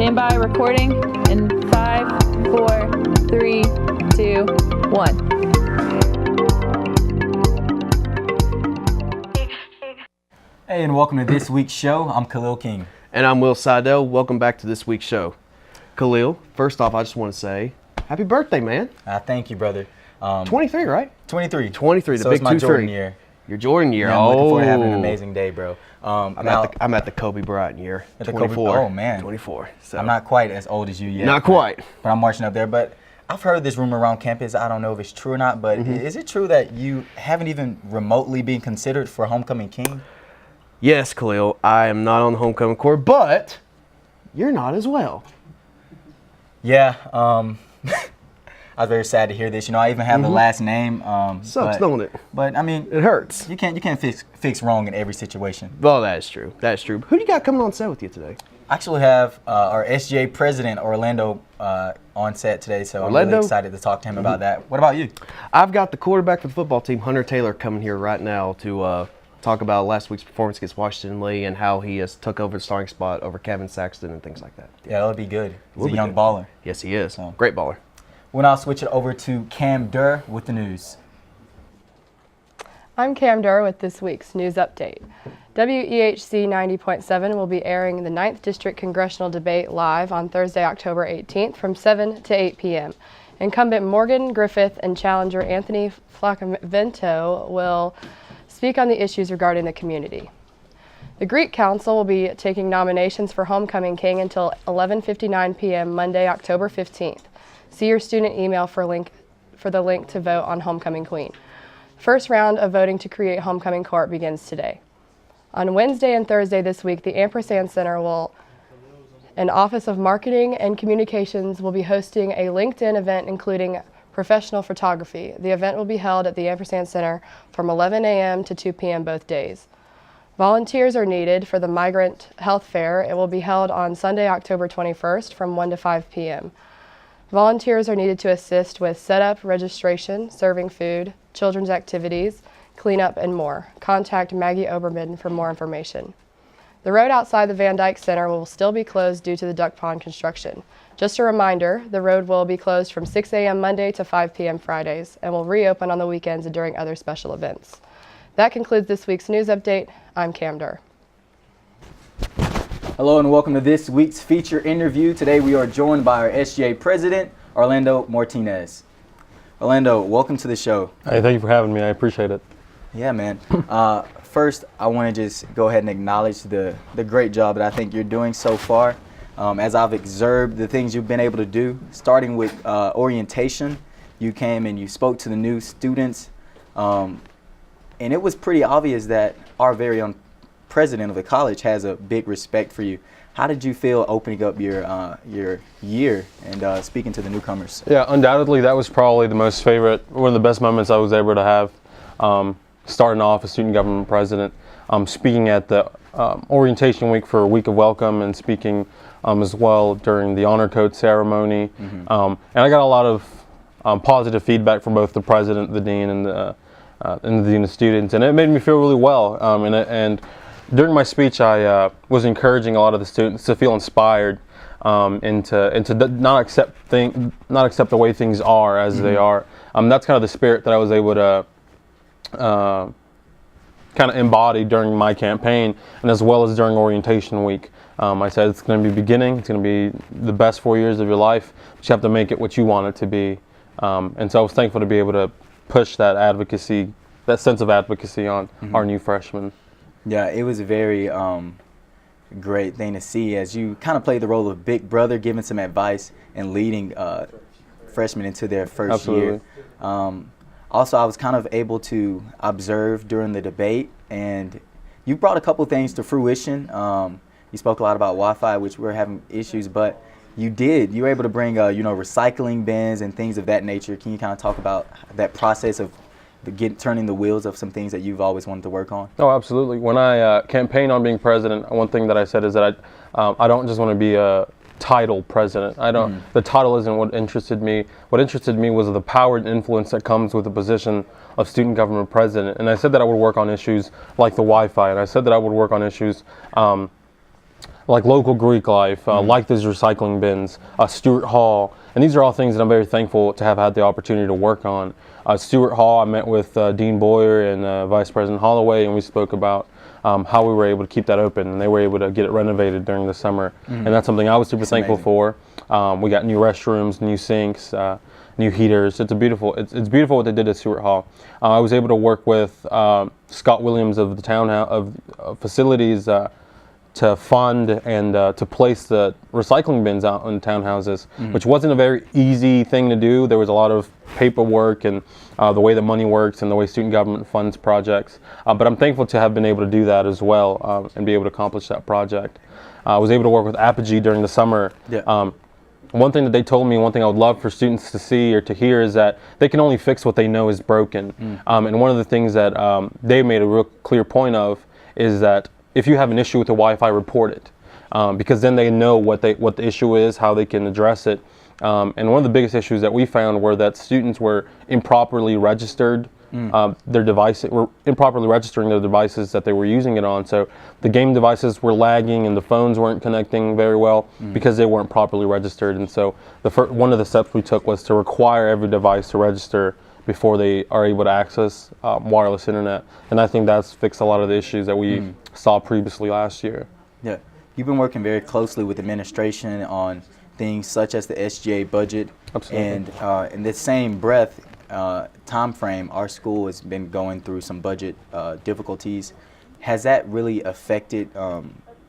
Stand by, recording in 5, 4, 3, 2, 1. Hey, and welcome to this week's show. I'm Khalil King. And I'm Will Seidel. Welcome back to this week's show. Khalil, first off, I just want to say happy birthday, man. Thank you, brother. 23, right? 23. 23, the so big it's my 2-3. Jordan year. Your Jordan year. Yeah, I'm looking forward to having an amazing day, bro. I'm at the Kobe Bryant year. At the 24. Kobe, oh, man. 24. So. I'm not quite as old as you yet. Not quite. But I'm marching up there. But I've heard this rumor around campus. I don't know if it's true or not, but is it true that you haven't even remotely been considered for homecoming king? Yes, Khalil. I am not on the homecoming court, but you're not as well. Yeah. I was very sad to hear this. You know, I even have the last name. Sucks, don't it? But I mean, it hurts. You can't fix wrong in every situation. Well, that's true. That's true. Who do you got coming on set with you today? I actually have our SGA president, Orlando, on set today, so I'm really excited to talk to him about that. What about you? I've got the quarterback for the football team, Hunter Taylor, coming here right now to talk about last week's performance against Washington Lee and how he has took over the starting spot over Kevin Saxton and things like that. Yeah, that'll be good. He's a young good. baller. Yes, he is. Great baller. We'll now switch it over to Cam Durr with the news. I'm Cam Durr with this week's news update. WEHC 90.7 will be airing the 9th District Congressional Debate live on Thursday, October 18th from 7 to 8 p.m. Incumbent Morgan Griffith and challenger Anthony Flacavento will speak on the issues regarding the community. The Greek Council will be taking nominations for Homecoming King until 11:59 p.m. Monday, October 15th. See your student email for the link to vote on Homecoming Queen. First round of voting to create Homecoming Court begins today. On Wednesday and Thursday this week, the Ampersand Center and Office of Marketing and Communications will be hosting a LinkedIn event including professional photography. The event will be held at the Ampersand Center from 11 a.m. to 2 p.m. both days. Volunteers are needed for the Migrant Health Fair. It will be held on Sunday, October 21st from 1 to 5 p.m. Volunteers are needed to assist with setup, registration, serving food, children's activities, cleanup, and more. Contact Maggie Oberman for more information. The road outside the Van Dyke Center will still be closed due to the duck pond construction. Just a reminder, the road will be closed from 6 a.m. Monday to 5 p.m. Fridays and will reopen on the weekends and during other special events. That concludes this week's news update. I'm Cam Durr. Hello and welcome to this week's feature interview. Today we are joined by our SGA president, Orlando Martinez. Orlando, welcome to the show. Hey, thank you for having me. I appreciate it. Yeah, man. First, I want to just go ahead and acknowledge the great job that I think you're doing so far. As I've observed the things you've been able to do, starting with orientation, you came and you spoke to the new students, and it was pretty obvious that our very own president of the college has a big respect for you. How did you feel opening up your year and speaking to the newcomers? Yeah, undoubtedly that was probably the most favorite, one of the best moments I was able to have. Starting off as student government president, speaking at the orientation week for a week of welcome and speaking as well during the honor code ceremony. And I got a lot of positive feedback from both the president, the dean, and the dean of students, and it made me feel really well. And during my speech, I was encouraging a lot of the students to feel inspired and to not accept the way things are as they are. That's kind of the spirit that I was able to kind of embody during my campaign, and as well as during orientation week. I said it's going to be beginning, it's going to be the best 4 years of your life, but you have to make it what you want it to be. And so I was thankful to be able to push that advocacy, that sense of advocacy on our new freshmen. Yeah, it was a very great thing to see as you kind of played the role of big brother, giving some advice and leading freshmen into their first year. Also, I was kind of able to observe during the debate, and you brought a couple things to fruition. You spoke a lot about Wi-Fi, which we're having issues, but you were able to bring recycling bins and things of that nature. Can you kind of talk about that process of turning the wheels of some things that you've always wanted to work on? Oh, absolutely. When I campaigned on being president, one thing that I said is that I don't just want to be a title president. The title isn't what interested me. What interested me was the power and influence that comes with the position of student government president. And I said that I would work on issues like the Wi-Fi, and I said that I would work on issues like local Greek life, like those recycling bins, Stewart Hall, and these are all things that I'm very thankful to have had the opportunity to work on. Stewart Hall, I met with Dean Boyer and Vice President Holloway, and we spoke about how we were able to keep that open, and they were able to get it renovated during the summer, and that's something I was super thankful for. We got new restrooms, new sinks, new heaters. It's beautiful what they did at Stewart Hall. I was able to work with Scott Williams of the townhouse of facilities to fund and to place the recycling bins out in townhouses, which wasn't a very easy thing to do. There was a lot of paperwork and the way the money works and the way student government funds projects. But I'm thankful to have been able to do that as well and be able to accomplish that project. I was able to work with Apogee during the summer. Yeah. One thing that they told me, one thing I would love for students to see or to hear is that they can only fix what they know is broken. And one of the things that they made a real clear point of is that if you have an issue with the Wi-Fi, report it, because then they know what the issue is, how they can address it. And one of the biggest issues that we found were that students were improperly registered. Were improperly registering their devices that they were using it on. So the game devices were lagging and the phones weren't connecting very well because they weren't properly registered. And so one of the steps we took was to require every device to register before they are able to access wireless internet. And I think that's fixed a lot of the issues that we saw previously last year. Yeah, you've been working very closely with administration on things such as the SGA budget. Absolutely. And in the same breath, time frame, our school has been going through some budget difficulties. Has that really affected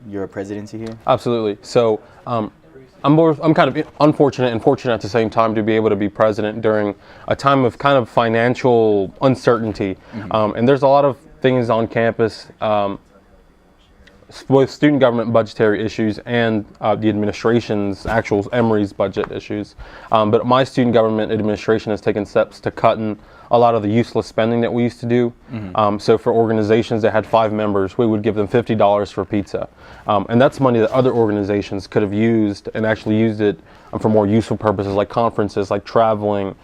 your presidency here? Absolutely. So I'm kind of unfortunate and fortunate at the same time to be able to be president during a time of kind of financial uncertainty. And there's a lot of things on campus with student government budgetary issues and the administration's actual Emory's budget issues. But my student government administration has taken steps to cut in a lot of the useless spending that we used to do. So for organizations that had 5 members, we would give them $50 for pizza. And that's money that other organizations could have used and actually used it for more useful purposes like conferences, like traveling,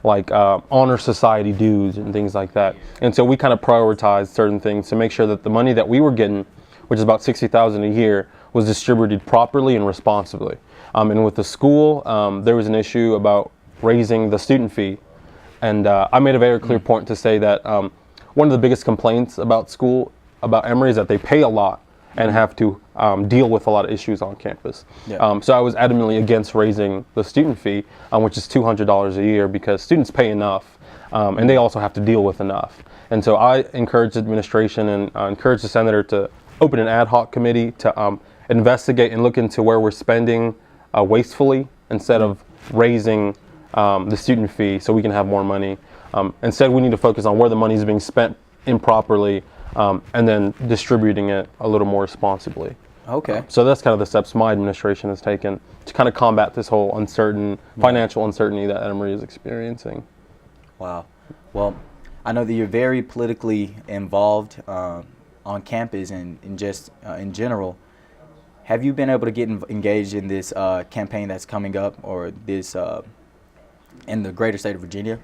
like honor society dues and things like that. And so we kind of prioritized certain things to make sure that the money that we were getting, which is about $60,000 a year, was distributed properly and responsibly. And with the school, there was an issue about raising the student fee. And I made a very clear point to say that one of the biggest complaints about Emory is that they pay a lot and have to deal with a lot of issues on campus. Yeah. So I was adamantly against raising the student fee, which is $200 a year, because students pay enough and they also have to deal with enough. And so I encouraged the administration and encouraged the senator to open an ad hoc committee to investigate and look into where we're spending wastefully instead of raising the student fee so we can have more money. Instead, we need to focus on where the money is being spent improperly and then distributing it a little more responsibly. Okay. So that's kind of the steps my administration has taken to kind of combat this whole financial uncertainty that Emory is experiencing. Wow. Well, I know that you're very politically involved on campus and just in general. Have you been able to get engaged in this campaign that's coming up, or this in the greater state of Virginia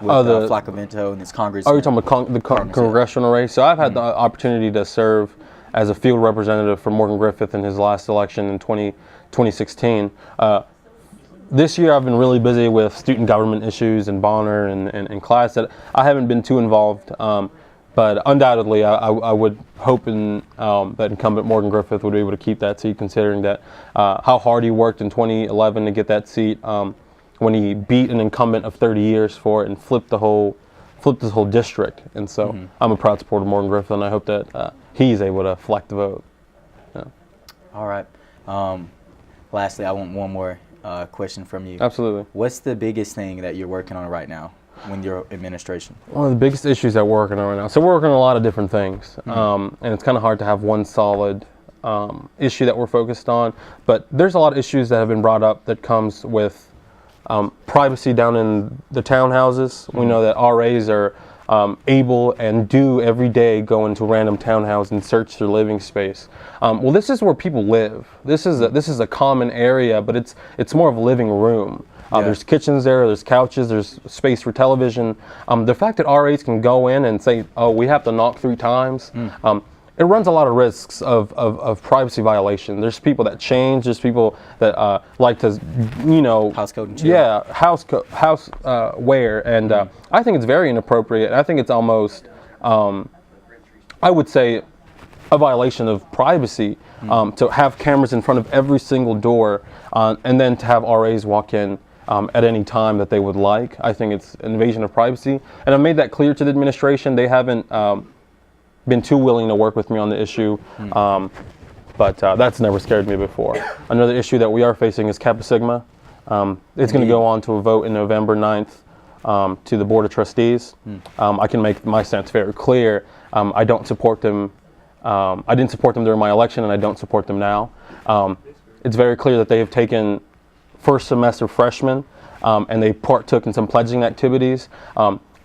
with Flacavento and this Congress? Oh, you're talking about the congressional race? So I've had the opportunity to serve as a field representative for Morgan Griffith in his last election in 2016. This year I've been really busy with student government issues and Bonner and class that I haven't been too involved. But undoubtedly, I would hope that incumbent Morgan Griffith would be able to keep that seat, considering that how hard he worked in 2011 to get that seat when he beat an incumbent of 30 years for it and flipped this whole district. And so I'm a proud supporter of Morgan Griffith, and I hope that he's able to collect the vote. Yeah. All right. Lastly, I want one more question from you. Absolutely. What's the biggest thing that you're working on right now with your administration? One of the biggest issues that we're working on right now. So we're working on a lot of different things, and it's kind of hard to have one solid issue that we're focused on. But there's a lot of issues that have been brought up that comes with privacy down in the townhouses. We know that RAs are able and do every day go into random townhouses and search their living space. Well, this is where people live. This is a common area, but it's more of a living room. There's kitchens there's couches, there's space for television. The fact that RAs can go in and say, oh, we have to knock 3 times, it runs a lot of risks of privacy violation. There's people that change. There's people that like to, House code and chill. yeah, house wear, and I think it's very inappropriate. I think it's almost, I would say, a violation of privacy to have cameras in front of every single door, and then to have RAs walk in at any time that they would like. I think it's an invasion of privacy, and I've made that clear to the administration. They haven't been too willing to work with me on the issue, but that's never scared me before. Another issue that we are facing is Kappa Sigma. It's going to go on to a vote in November 9th to the Board of Trustees. I can make my stance very clear. I don't support them. I didn't support them during my election, and I don't support them now. It's very clear that they have taken first semester freshmen and they partook in some pledging activities.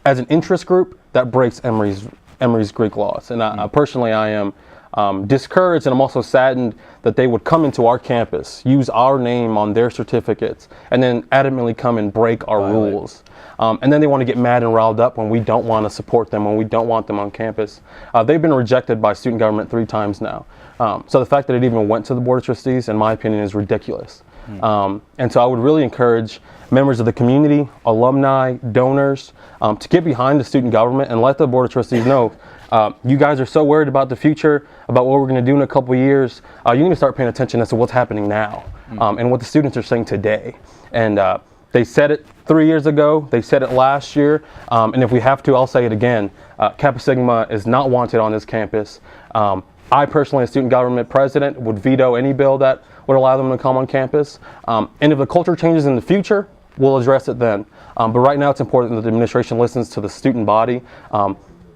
As an interest group, that breaks Emory's Greek laws. And I personally, I am discouraged, and I'm also saddened that they would come into our campus, use our name on their certificates, and then adamantly come and break our rules. And then they want to get mad and riled up when we don't want to support them, when we don't want them on campus. They've been rejected by student government 3 times now. So the fact that it even went to the Board of Trustees, in my opinion, is ridiculous. And so I would really encourage members of the community, alumni, donors, to get behind the student government and let the Board of Trustees know, you guys are so worried about the future, about what we're going to do in a couple of years. You need to start paying attention as to what's happening now and what the students are saying today. And they said it 3 years ago. They said it last year. And if we have to, I'll say it again. Kappa Sigma is not wanted on this campus. I personally, as student government president, would veto any bill that would allow them to come on campus. And if the culture changes in the future, we'll address it then. But right now, it's important that the administration listens to the student body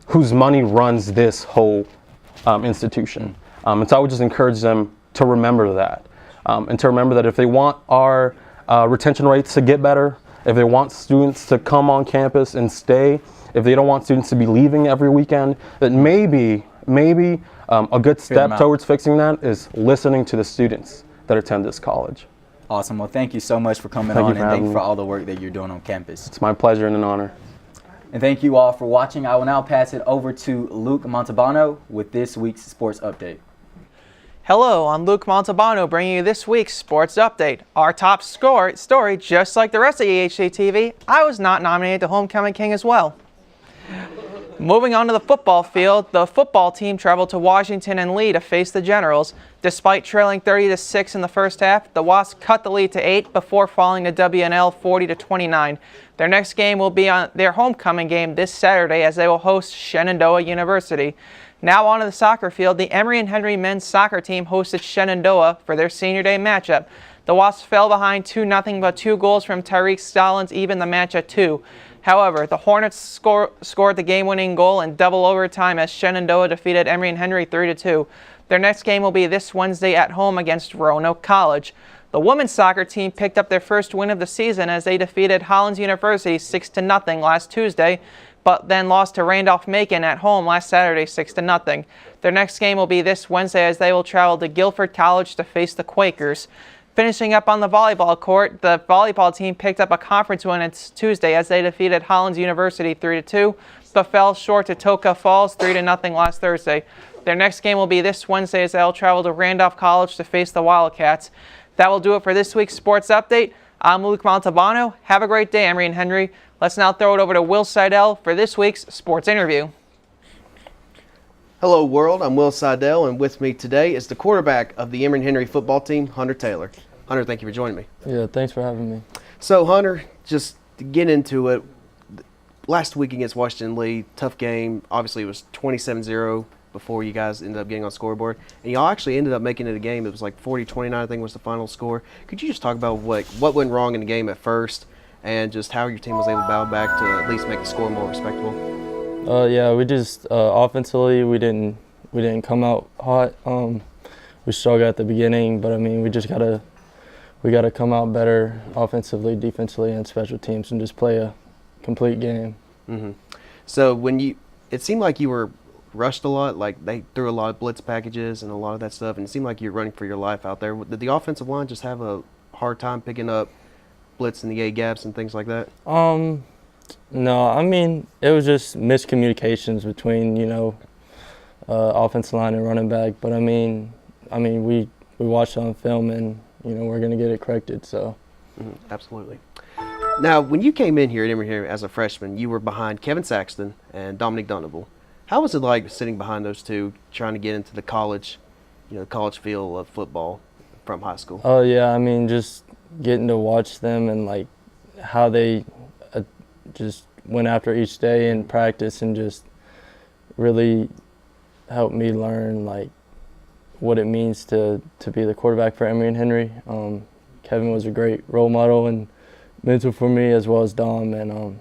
whose money runs this whole institution. And so I would just encourage them to remember that. And to remember that if they want our retention rates to get better, if they want students to come on campus and stay, if they don't want students to be leaving every weekend, that maybe a good step towards fixing that is listening to the students that attend this college. Awesome. Well, thank you so much for coming on, and thank you for all the work that you're doing on campus. It's my pleasure and an honor. And thank you all for watching. I will now pass it over to Luke Montalbano with this week's sports update. Hello, I'm Luke Montalbano bringing you this week's sports update. Our top story, just like the rest of EHCTV, I was not nominated to Homecoming King as well. Moving on to the football field, the football team traveled to Washington and Lee to face the Generals. Despite trailing 30-6 in the first half, the Wasps cut the lead to 8 before falling to WNL 40-29. Their next game will be on their homecoming game this Saturday as they will host Shenandoah University. Now on to the soccer field, the Emory and Henry men's soccer team hosted Shenandoah for their senior day matchup. The Wasps fell behind 2-0, but 2 goals from Tyreek Stallings evened the match at 2. However, the Hornets scored the game-winning goal in double overtime as Shenandoah defeated Emory and Henry 3-2. Their next game will be this Wednesday at home against Roanoke College. The women's soccer team picked up their first win of the season as they defeated Hollins University 6-0 last Tuesday, but then lost to Randolph-Macon at home last Saturday 6-0. Their next game will be this Wednesday as they will travel to Guilford College to face the Quakers. Finishing up on the volleyball court, the volleyball team picked up a conference win on Tuesday as they defeated Hollins University 3-2, but fell short to Toka Falls 3-0 last Thursday. Their next game will be this Wednesday as they'll travel to Randolph College to face the Wildcats. That will do it for this week's sports update. I'm Luke Montalbano. Have a great day, Emory and Henry. Let's now throw it over to Will Seidel for this week's sports interview. Hello, world. I'm Will Seidel, and with me today is the quarterback of the Emory and Henry football team, Hunter Taylor. Hunter, thank you for joining me. Yeah, thanks for having me. So, Hunter, just to get into it, last week against Washington Lee, tough game. Obviously, it was 27-0 before you guys ended up getting on scoreboard. And y'all actually ended up making it a game. It was like 40-29, I think was the final score. Could you just talk about what went wrong in the game at first and just how your team was able to battle back to at least make the score more respectable? Yeah, we just offensively we didn't come out hot. We struggled at the beginning, but I mean we gotta come out better offensively, defensively, and special teams, and just play a complete game. Mm-hmm. So it seemed like you were rushed a lot. Like they threw a lot of blitz packages and a lot of that stuff, and it seemed like you were running for your life out there. Did the offensive line just have a hard time picking up blitz in the A gaps and things like that? No, I mean it was just miscommunications between offensive line and running back. But I mean, we watched it on film, and we're gonna get it corrected. So. Absolutely. Now, when you came in here at Emory here as a freshman, you were behind Kevin Saxton and Dominic Dunable. How was it like sitting behind those two, trying to get into the college, college feel of football from high school? Oh yeah, I mean, just getting to watch them and like how they just went after each day in practice and just really helped me learn like what it means to be the quarterback for Emory and Henry. Kevin was a great role model and mentor for me, as well as Dom, and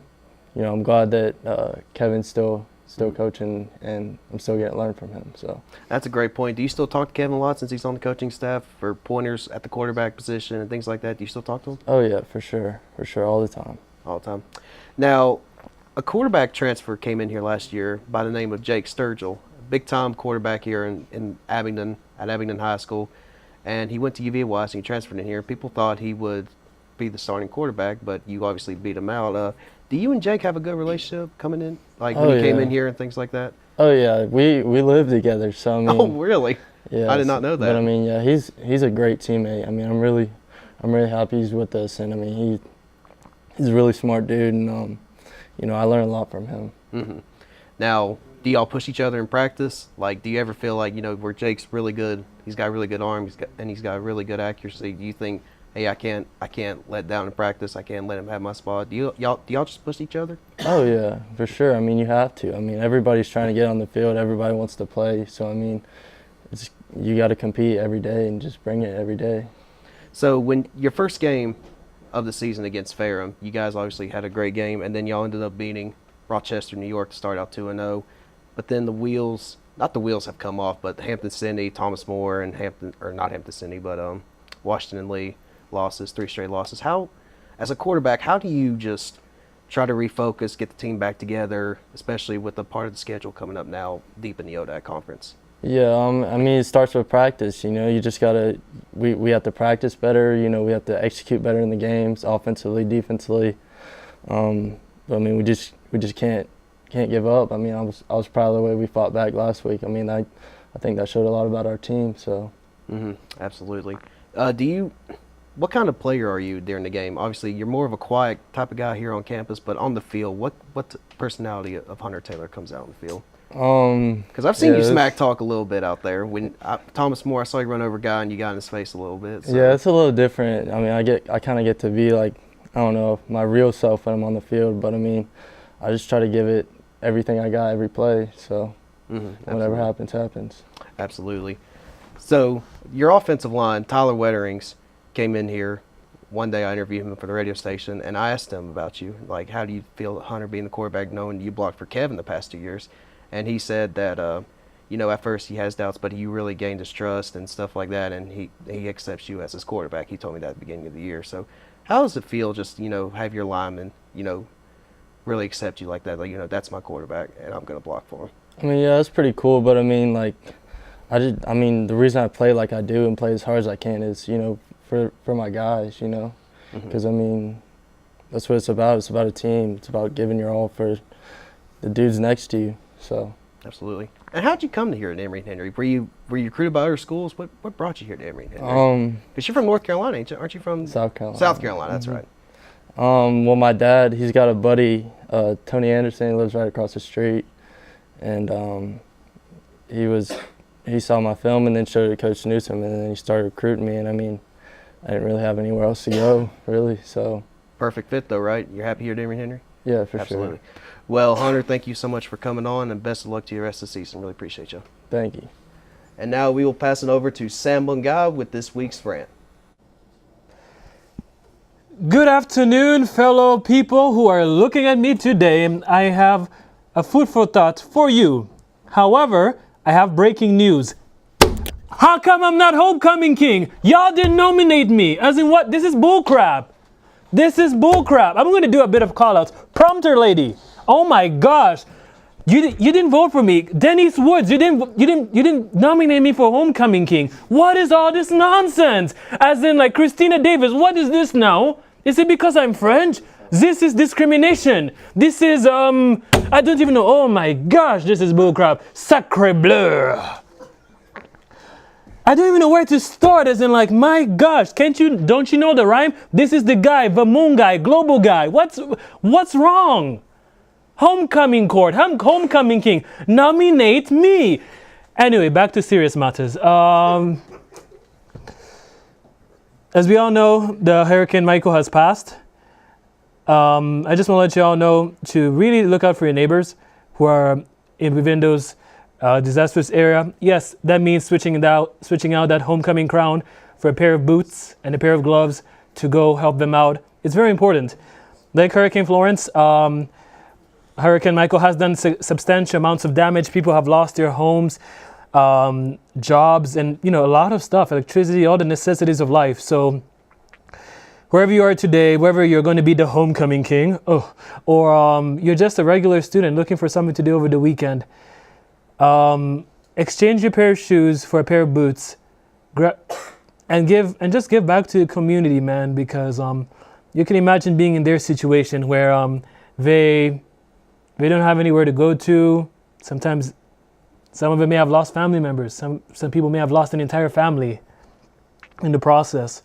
I'm glad that Kevin's still coaching, and I'm still getting to learn from him. So that's a great point. Do you still talk to Kevin a lot since he's on the coaching staff for pointers at the quarterback position and things like that? Do you still talk to him? Oh yeah, for sure, all the time. All the time. Now, a quarterback transfer came in here last year by the name of Jake Sturgill, a big-time quarterback here in Abingdon at Abingdon High School. And he went to UVA-Wise and he transferred in here. People thought he would be the starting quarterback, but you obviously beat him out. Do you and Jake have a good relationship coming in, like when he came in here and things like that? Oh yeah, we live together. So I mean, oh really? Yeah, I did not know that. But I mean, yeah, he's a great teammate. I mean, I'm really happy he's with us, and I mean he's a really smart dude, and I learned a lot from him. Mm-hmm. Now, do y'all push each other in practice? Like, do you ever feel like, where Jake's really good, he's got a really good arm, he's got really good accuracy, do you think, hey, I can't let down in practice, I can't let him have my spot? Do y'all just push each other? Oh yeah, for sure. I mean, you have to. I mean, everybody's trying to get on the field, everybody wants to play, so I mean, you got to compete every day and just bring it every day. So when your first game of the season against Ferrum, you guys obviously had a great game, and then y'all ended up beating Rochester, New York to start out 2-0. But then the wheels have come off, but Hampton-Sydney, Thomas More, and not Hampton-Sydney, but Washington and Lee losses, 3 straight losses. How, as a quarterback, how do you just try to refocus, get the team back together, especially with the part of the schedule coming up now deep in the ODAC conference? Yeah, I mean, it starts with practice. You just gotta. We have to practice better. We have to execute better in the games, offensively, defensively. But I mean, we just can't give up. I mean, I was proud of the way we fought back last week. I mean, I think that showed a lot about our team. So. Absolutely. What kind of player are you during the game? Obviously, you're more of a quiet type of guy here on campus, but on the field, what personality of Hunter Taylor comes out on the field? Because I've seen you smack talk a little bit out there. When Thomas More, I saw you run over a guy and you got in his face a little bit. So. Yeah, it's a little different. I mean, I kind of get to be like, I don't know, my real self when I'm on the field, but I mean, I just try to give it everything I got every play. So whatever happens, happens. Absolutely. So your offensive line, Tyler Wetterings, came in here. One day I interviewed him for the radio station, and I asked him about you. Like, how do you feel Hunter being the quarterback, knowing you blocked for Kevin the past 2 years? And he said that, at first he has doubts, but he really gained his trust and stuff like that, and he accepts you as his quarterback. He told me that at the beginning of the year. So how does it feel just, have your linemen, really accept you like that? Like, that's my quarterback, and I'm going to block for him. I mean, yeah, that's pretty cool, but I mean, like, the reason I play like I do and play as hard as I can is, for my guys, because I mean, that's what it's about. It's about a team. It's about giving your all for the dudes next to you. So absolutely. And how'd you come to here at Emory and Henry? Were you recruited by other schools? What brought you here to Emory and Henry? Because you're from North Carolina, aren't you? From South Carolina. South Carolina, that's right. Well, my dad, he's got a buddy, Tony Anderson. He lives right across the street, and he saw my film and then showed it to Coach Newsom, and then he started recruiting me. And I mean, I didn't really have anywhere else to go, really. So perfect fit, though, right? You're happy here at Emory and Henry? Yeah, for Absolutely. sure. Well, Hunter, thank you so much for coming on, and best of luck to you the rest of the season. Really appreciate you. Thank you. And now we will pass it over to Sam Bungai with this week's rant. Good afternoon, fellow people who are looking at me today. I have a food for thought for you. However, I have breaking news. How come I'm not homecoming king? Y'all didn't nominate me. As in what? This is bullcrap. This is bullcrap. I'm going to do a bit of call-outs. Prompter lady. Oh my gosh. You didn't vote for me. Denise Woods, you didn't nominate me for homecoming king. What is all this nonsense? As in like Christina Davis, what is this now? Is it because I'm French? This is discrimination. This is, I don't even know. Oh my gosh, this is bullcrap. Sacre bleu. I don't even know where to start, as in like, my gosh, don't you know the rhyme? This is the guy, the moon guy, global guy. What's wrong? Homecoming court, homecoming king, nominate me. Anyway, back to serious matters. As we all know, the Hurricane Michael has passed. I just want to let you all know to really look out for your neighbors who are within those disastrous area. Yes, that means switching out that homecoming crown for a pair of boots and a pair of gloves to go help them out. It's very important. Like Hurricane Florence, Hurricane Michael has done substantial amounts of damage. People have lost their homes, jobs, and a lot of stuff, electricity, all the necessities of life. So wherever you are today, whether you're going to be the homecoming king, or you're just a regular student looking for something to do over the weekend, exchange your pair of shoes for a pair of boots, and just give back to the community, man, because you can imagine being in their situation where they don't have anywhere to go to. Sometimes some of them may have lost family members. Some people may have lost an entire family in the process.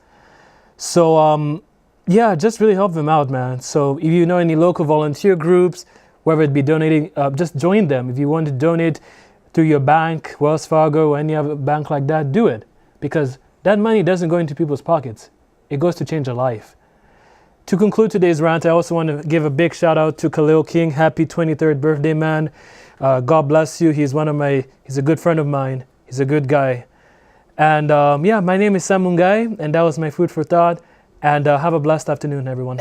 So yeah, just really help them out, man. So if you know any local volunteer groups, whether it be donating, just join them. If you want to donate through your bank, Wells Fargo, or any other bank like that, do it. Because that money doesn't go into people's pockets. It goes to change a life. To conclude today's rant, I also want to give a big shout out to Khalil King. Happy 23rd birthday, man. God bless you. He's a good friend of mine. He's a good guy. And yeah, my name is Sam Mungai, and that was my food for thought. And have a blessed afternoon, everyone.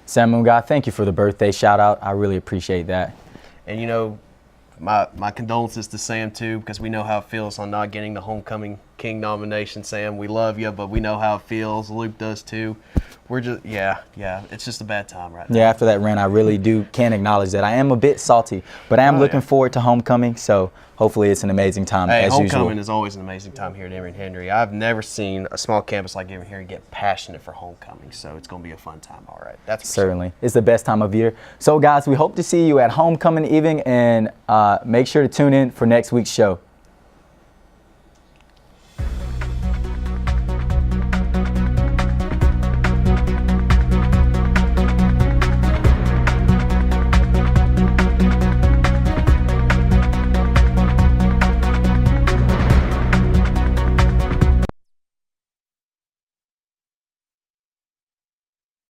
Sam Mungai, thank you for the birthday shout out. I really appreciate that. And my condolences to Sam too, because we know how it feels on not getting the homecoming king nomination. Sam, we love you, but we know how it feels. Luke does too. We're just it's just a bad time right now. Yeah, after that rant, I really can acknowledge that I am a bit salty, but I am looking forward to homecoming. So hopefully it's an amazing time as usual. Homecoming is always an amazing time here at Emory-Henry. I've never seen a small campus like Emory-Henry get passionate for homecoming, so it's going to be a fun time. All right, that's certainly sure. It's the best time of year. So guys, we hope to see you at homecoming evening, and make sure to tune in for next week's show.